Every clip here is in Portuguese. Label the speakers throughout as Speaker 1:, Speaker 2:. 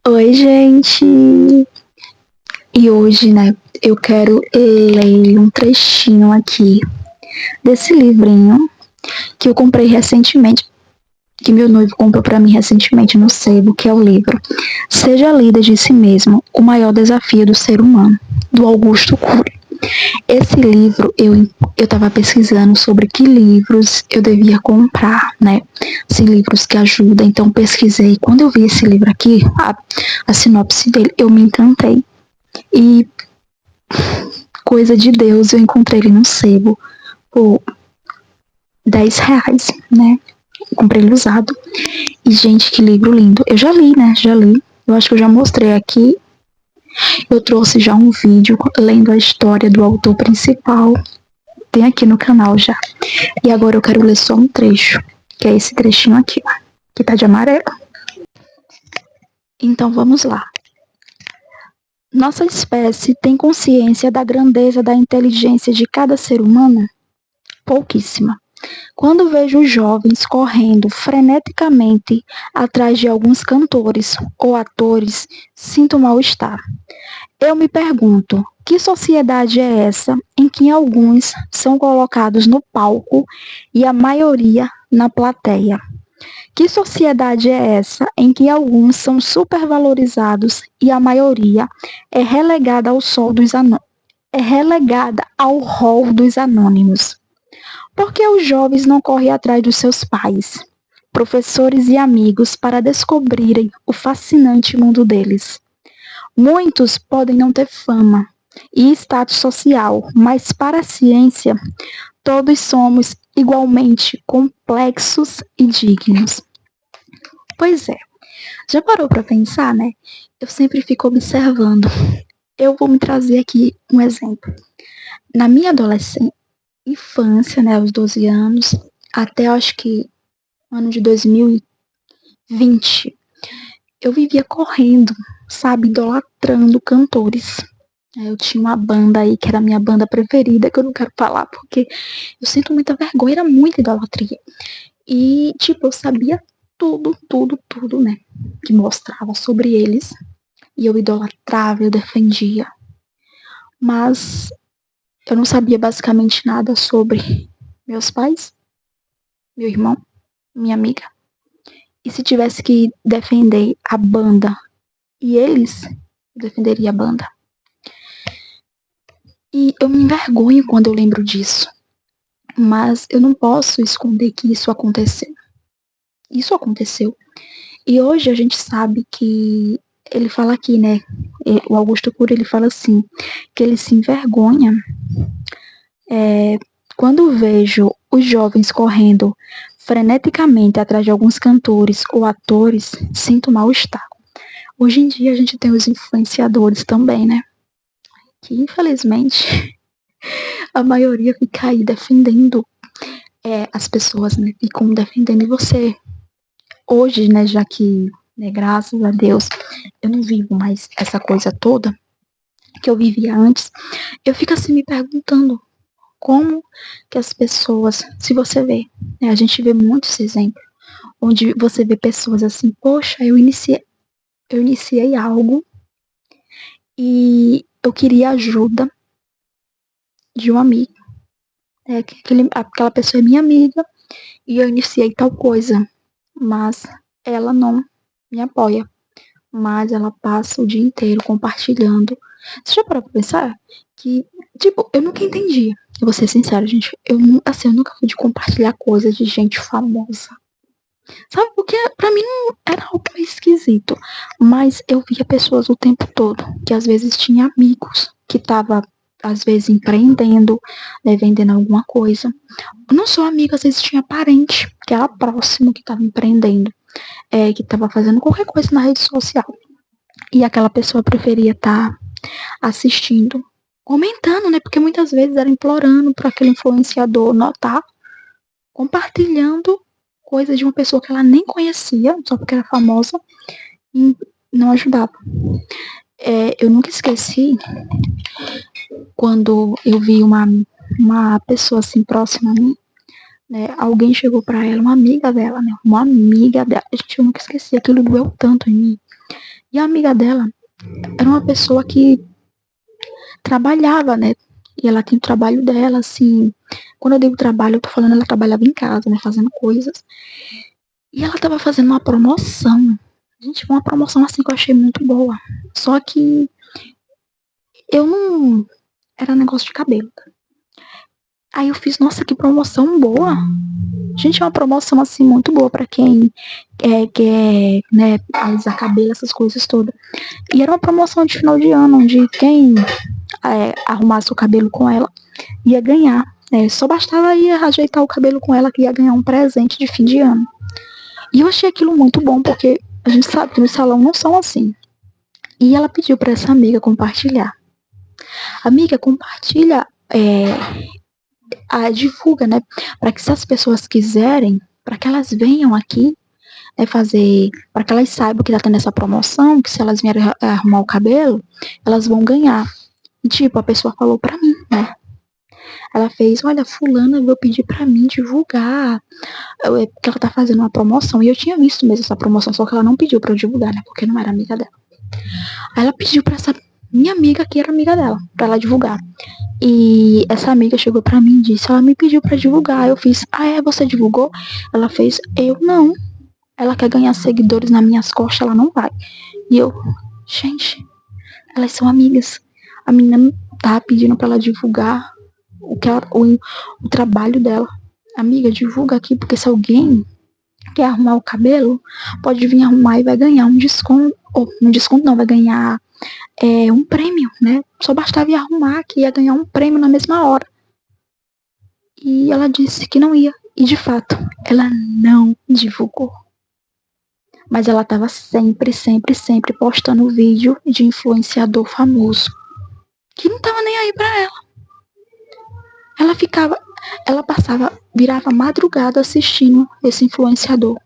Speaker 1: Oi, gente! E hoje, né, eu quero ler um trechinho aqui desse livrinho que eu comprei recentemente, que meu noivo comprou para mim recentemente no sebo, que é o livro Seja Líder de Si Mesmo, o Maior Desafio do Ser Humano, do Augusto Cury. Esse livro, eu estava pesquisando sobre que livros eu devia comprar, né? Se livros que ajudam, então pesquisei. Quando eu vi esse livro aqui, a sinopse dele, eu me encantei. E coisa de Deus, eu encontrei ele no sebo por R$ 10, né? Comprei ele usado. E, gente, que livro lindo. Eu já li, né? Já li. Eu acho que eu já mostrei aqui. Eu trouxe já um vídeo lendo a história do autor principal. Tem aqui no canal já. E agora eu quero ler só um trecho, que é esse trechinho aqui, ó, que tá de amarelo. Então vamos lá. Nossa espécie tem consciência da grandeza da inteligência de cada ser humano? Pouquíssima. Quando vejo jovens correndo freneticamente atrás de alguns cantores ou atores, sinto mal-estar. Eu me pergunto, que sociedade é essa em que alguns são colocados no palco e a maioria na plateia? Que sociedade é essa em que alguns são supervalorizados e a maioria é relegada ao rol dos anônimos? Por que os jovens não correm atrás dos seus pais, professores e amigos para descobrirem o fascinante mundo deles? Muitos podem não ter fama e status social, mas para a ciência, todos somos igualmente complexos e dignos. Pois é, já parou para pensar, né? Eu sempre fico observando. Eu vou me trazer aqui um exemplo. Na minha infância, né, aos 12 anos, até acho que ano de 2020, eu vivia correndo, sabe, idolatrando cantores. Eu tinha uma banda aí que era a minha banda preferida, que eu não quero falar porque eu sinto muita vergonha, era muita idolatria. E, tipo, eu sabia tudo, né, que mostrava sobre eles. E eu idolatrava, eu defendia. Mas eu não sabia basicamente nada sobre meus pais, meu irmão, minha amiga. E se tivesse que defender a banda e eles, eu defenderia a banda. E eu me envergonho quando eu lembro disso. Mas eu não posso esconder que isso aconteceu. Isso aconteceu. E hoje a gente sabe que ele fala aqui, né? O Augusto Cury, ele fala assim, que ele se envergonha quando vejo os jovens correndo freneticamente atrás de alguns cantores ou atores, sinto mal-estar. Hoje em dia a gente tem os influenciadores também, né? Que infelizmente a maioria fica aí defendendo as pessoas, né? Ficam defendendo. E você, hoje, né, já que, né, graças a Deus, eu não vivo mais essa coisa toda que eu vivia antes, eu fico assim me perguntando como que as pessoas, se você vê, né, a gente vê muitos exemplos, onde você vê pessoas assim, poxa, eu iniciei algo e eu queria ajuda de um amigo. Aquela pessoa é minha amiga e eu iniciei tal coisa, mas ela não me apoia. Mas ela passa o dia inteiro compartilhando. Você já parou pra pensar? Que, tipo, eu nunca entendi. Eu vou ser sincera, gente. Eu nunca fui de compartilhar coisas de gente famosa. Sabe? Porque pra mim não era algo meio esquisito. Mas eu via pessoas o tempo todo. Que às vezes tinha amigos que tava, às vezes, empreendendo, né, vendendo alguma coisa. Não só amigo, às vezes tinha parente, que era próximo, que tava empreendendo. Que tava fazendo qualquer coisa na rede social. E aquela pessoa preferia estar assistindo, comentando, né? Porque muitas vezes era implorando para aquele influenciador notar, compartilhando coisas de uma pessoa que ela nem conhecia, só porque era famosa, e não ajudava. Eu nunca esqueci quando eu vi uma pessoa assim próxima a mim, né? Alguém chegou para ela, uma amiga dela, né? Uma amiga dela. Gente, eu nunca esqueci, aquilo doeu tanto em mim. E a amiga dela era uma pessoa que trabalhava, né? E ela tinha o trabalho dela, assim. Quando eu digo trabalho, eu tô falando ela trabalhava em casa, né? Fazendo coisas. E ela tava fazendo uma promoção. Gente, foi uma promoção assim que eu achei muito boa. Só que eu não. Era negócio de cabelo. Aí eu fiz, nossa, que promoção boa. Gente, é uma promoção assim muito boa pra quem quer, né, alisar cabelo, essas coisas todas. E era uma promoção de final de ano, onde quem arrumasse o cabelo com ela ia ganhar. Só bastava ir ajeitar o cabelo com ela que ia ganhar um presente de fim de ano. E eu achei aquilo muito bom, porque a gente sabe que no salão não são assim. E ela pediu para essa amiga compartilhar. Amiga, compartilha, divulga, né? Para que se as pessoas quiserem, para que elas venham aqui, fazer, para que elas saibam que tá tendo essa promoção, que se elas vierem arrumar o cabelo, elas vão ganhar. E tipo, a pessoa falou para mim, né? Ela fez, olha, fulana veio pedir para mim divulgar, porque ela tá fazendo uma promoção. E eu tinha visto mesmo essa promoção, só que ela não pediu para eu divulgar, né? Porque não era amiga dela. Aí ela pediu para essa minha amiga, que era amiga dela, para ela divulgar. E essa amiga chegou pra mim e disse, ela me pediu pra divulgar. Eu fiz, você divulgou? Ela fez, eu não. Ela quer ganhar seguidores nas minhas costas, ela não vai. E eu, gente, elas são amigas. A menina tá pedindo pra ela divulgar o trabalho dela. Amiga, divulga aqui, porque se alguém quer arrumar o cabelo, pode vir arrumar e vai ganhar um desconto. Ou um desconto não, vai ganhar um prêmio, né? Só bastava ir arrumar que ia ganhar um prêmio na mesma hora. E ela disse que não ia. E de fato, ela não divulgou. Mas ela estava sempre, sempre, sempre postando vídeo de influenciador famoso. Que não tava nem aí pra ela. Ela passava, virava madrugada assistindo esse influenciador.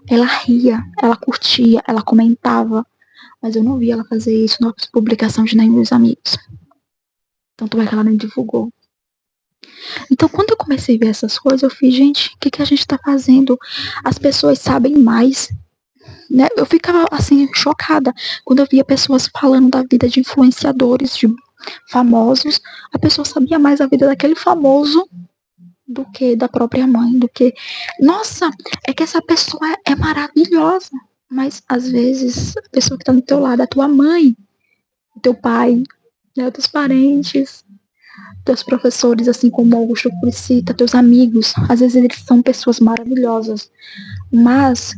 Speaker 1: Ela ria, ela curtia, ela comentava. Mas eu não vi ela fazer isso na publicação de nenhum dos amigos. Tanto é que ela nem divulgou. Então, quando eu comecei a ver essas coisas, eu fiz, gente, o que a gente tá fazendo? As pessoas sabem mais, né? Eu ficava, assim, chocada quando eu via pessoas falando da vida de influenciadores, de famosos. A pessoa sabia mais a vida daquele famoso do que da própria mãe, do que... Nossa, é que essa pessoa é maravilhosa. Mas, às vezes, a pessoa que tá do teu lado é a tua mãe, o teu pai, né, teus parentes, teus professores, assim como Augusto cita, teus amigos. Às vezes eles são pessoas maravilhosas, mas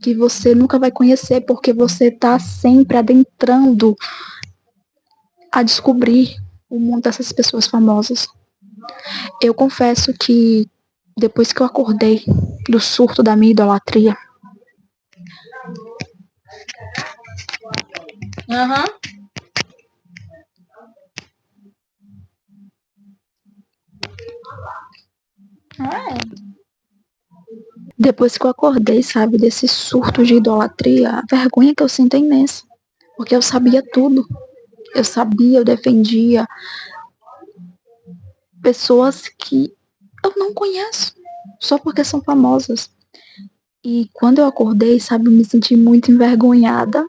Speaker 1: que você nunca vai conhecer porque você tá sempre adentrando a descobrir o mundo dessas pessoas famosas. Eu confesso que depois que eu acordei do surto da minha idolatria, depois que eu acordei, sabe, desse surto de idolatria, a vergonha que eu sinto é imensa. Porque eu sabia tudo. Eu sabia, eu defendia pessoas que eu não conheço, só porque são famosas. E quando eu acordei, sabe, me senti muito envergonhada.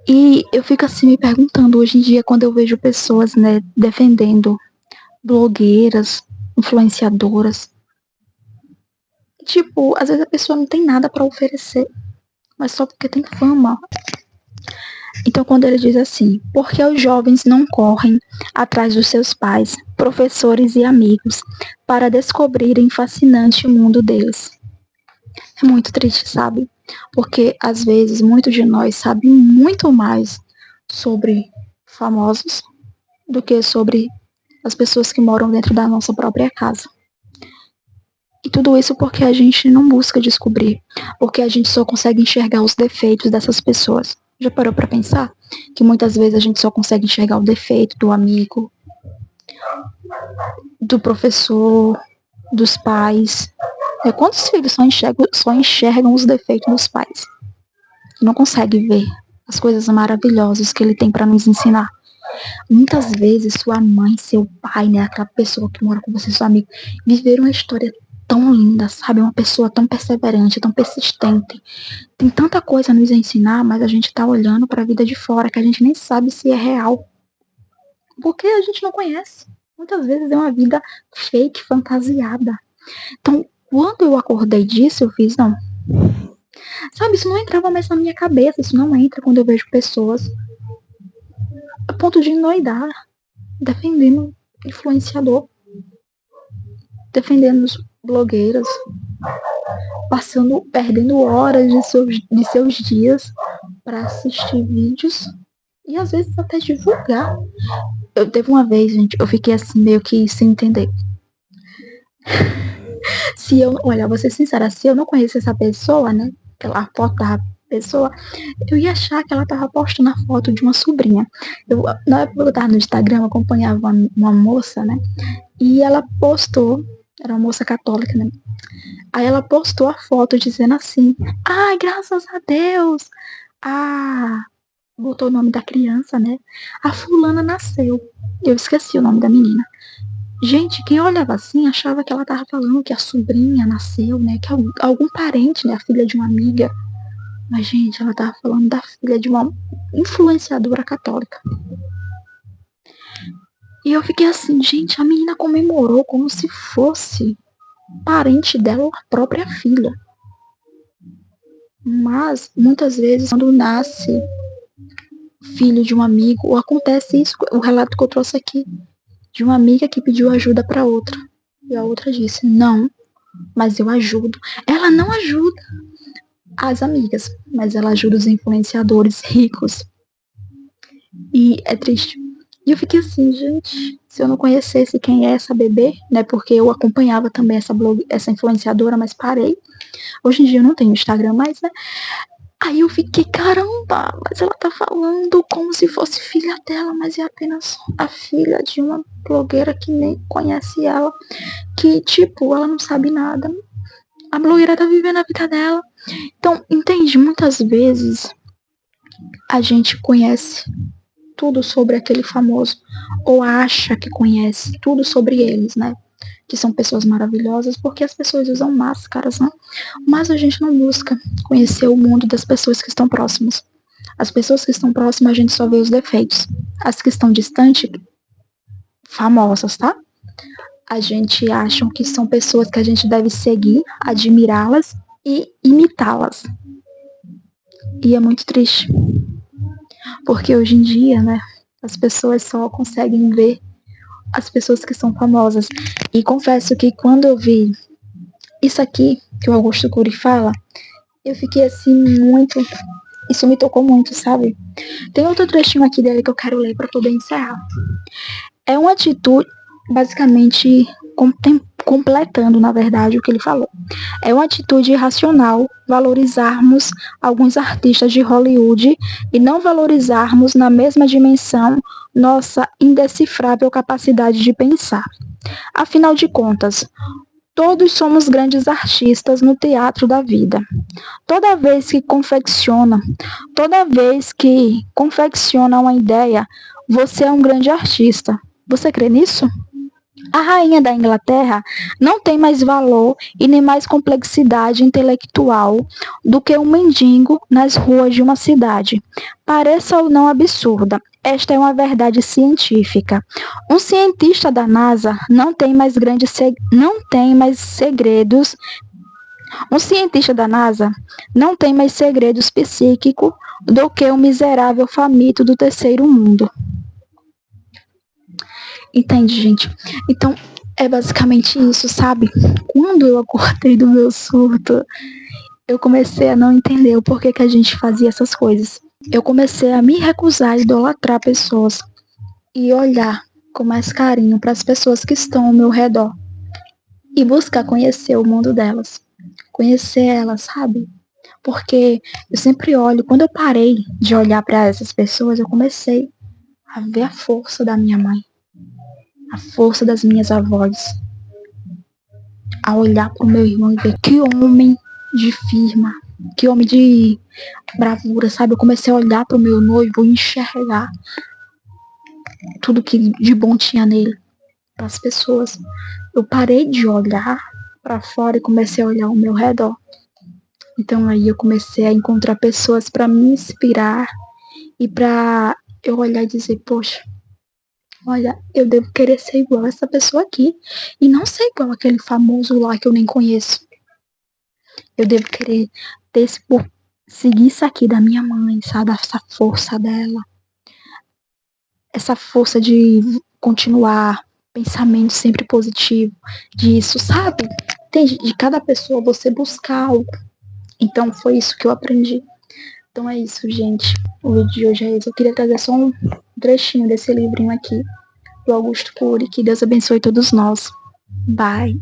Speaker 1: E eu fico assim me perguntando hoje em dia, quando eu vejo pessoas, né, defendendo blogueiras, influenciadoras. Tipo, às vezes a pessoa não tem nada para oferecer, mas só porque tem fama. Então, quando ele diz assim, por que os jovens não correm atrás dos seus pais, professores e amigos para descobrirem fascinante o mundo deles? É muito triste, sabe? Porque, às vezes, muitos de nós sabem muito mais sobre famosos do que sobre as pessoas que moram dentro da nossa própria casa. E tudo isso porque a gente não busca descobrir, porque a gente só consegue enxergar os defeitos dessas pessoas. Já parou para pensar que muitas vezes a gente só consegue enxergar o defeito do amigo, do professor, dos pais? Quantos filhos só enxergam os defeitos dos pais? Não consegue ver as coisas maravilhosas que ele tem para nos ensinar. Muitas vezes sua mãe, seu pai, né, aquela pessoa que mora com você, seu amigo, viveram uma história tão linda, sabe? Uma pessoa tão perseverante, tão persistente. Tem tanta coisa a nos ensinar, mas a gente tá olhando para a vida de fora que a gente nem sabe se é real. Porque a gente não conhece. Muitas vezes é uma vida fake, fantasiada. Então, quando eu acordei disso, eu fiz, não. Sabe, isso não entrava mais na minha cabeça. Isso não entra quando eu vejo pessoas a ponto de endoidar, defendendo influenciador, defendendo blogueiras, perdendo horas de seus dias para assistir vídeos e às vezes até divulgar. Teve uma vez, gente, eu fiquei assim meio que sem entender. Olha, vou ser sincera, se eu não conheço essa pessoa, né, pela foto da pessoa, eu ia achar que ela tava postando a foto de uma sobrinha. Na época que eu tava no Instagram, eu acompanhava uma moça, né, e ela postou, era uma moça católica, né, aí ela postou a foto dizendo assim, ai, graças a Deus, botou o nome da criança, né, a fulana nasceu. Eu esqueci o nome da menina. Gente, quem olhava assim achava que ela tava falando que a sobrinha nasceu, né? Que algum parente, né? A filha de uma amiga. Mas, gente, ela tava falando da filha de uma influenciadora católica. E eu fiquei assim, gente, a menina comemorou como se fosse parente dela, a própria filha. Mas, muitas vezes, quando nasce filho de um amigo, ou acontece isso, o relato que eu trouxe aqui, de uma amiga que pediu ajuda para outra. E a outra disse, não, mas eu ajudo. Ela não ajuda as amigas, mas ela ajuda os influenciadores ricos. E é triste. E eu fiquei assim, gente, se eu não conhecesse quem é essa bebê, né, porque eu acompanhava também essa influenciadora, mas parei. Hoje em dia eu não tenho Instagram mais, né. Aí eu fiquei, caramba, mas ela tá falando como se fosse filha dela, mas é apenas a filha de uma blogueira que nem conhece ela, que, tipo, ela não sabe nada. A blogueira tá vivendo a vida dela. Então, entende? Muitas vezes a gente conhece tudo sobre aquele famoso, ou acha que conhece tudo sobre eles, né? Que são pessoas maravilhosas, porque as pessoas usam máscaras, né? Mas a gente não busca conhecer o mundo das pessoas que estão próximas. As pessoas que estão próximas, a gente só vê os defeitos. As que estão distantes, famosas, tá? A gente acha que são pessoas que a gente deve seguir, admirá-las e imitá-las. E é muito triste. Porque hoje em dia, né, as pessoas só conseguem ver as pessoas que são famosas. E confesso que quando eu vi isso aqui, que o Augusto Cury fala, eu fiquei assim muito... Isso me tocou muito, sabe? Tem outro trechinho aqui dele que eu quero ler para poder encerrar. É uma atitude, basicamente, completando, na verdade, o que ele falou. É uma atitude irracional valorizarmos alguns artistas de Hollywood e não valorizarmos na mesma dimensão nossa indecifrável capacidade de pensar. Afinal de contas, todos somos grandes artistas no teatro da vida. Toda vez que confecciona uma ideia, você é um grande artista. Você crê nisso? A rainha da Inglaterra não tem mais valor e nem mais complexidade intelectual do que um mendigo nas ruas de uma cidade. Pareça ou não absurda, esta é uma verdade científica. Um cientista da NASA não tem mais segredos. Um cientista da NASA não tem mais segredos psíquicos do que um miserável faminto do terceiro mundo. Entende, gente? Então, é basicamente isso, sabe? Quando eu acordei do meu surto, eu comecei a não entender o porquê que a gente fazia essas coisas. Eu comecei a me recusar a idolatrar pessoas e olhar com mais carinho para as pessoas que estão ao meu redor e buscar conhecer o mundo delas. Conhecer elas, sabe? Porque eu sempre olho, quando eu parei de olhar para essas pessoas, eu comecei a ver a força da minha mãe, a força das minhas avós, a olhar pro meu irmão e ver que homem de firma, que homem de bravura, sabe? Eu comecei a olhar pro meu noivo e enxergar tudo que de bom tinha nele, para as pessoas. Eu parei de olhar para fora e comecei a olhar ao meu redor. Então aí eu comecei a encontrar pessoas para me inspirar e para eu olhar e dizer, poxa, olha, eu devo querer ser igual a essa pessoa aqui e não ser igual aquele famoso lá que eu nem conheço. Eu devo querer ter seguir isso aqui da minha mãe, sabe? Essa força dela, essa força de continuar, pensamento sempre positivo, disso, sabe? De cada pessoa você buscar algo. Então foi isso que eu aprendi. Então é isso, gente. O vídeo de hoje é esse. Eu queria trazer só um trechinho desse livrinho aqui, do Augusto Cury. Que Deus abençoe todos nós. Bye.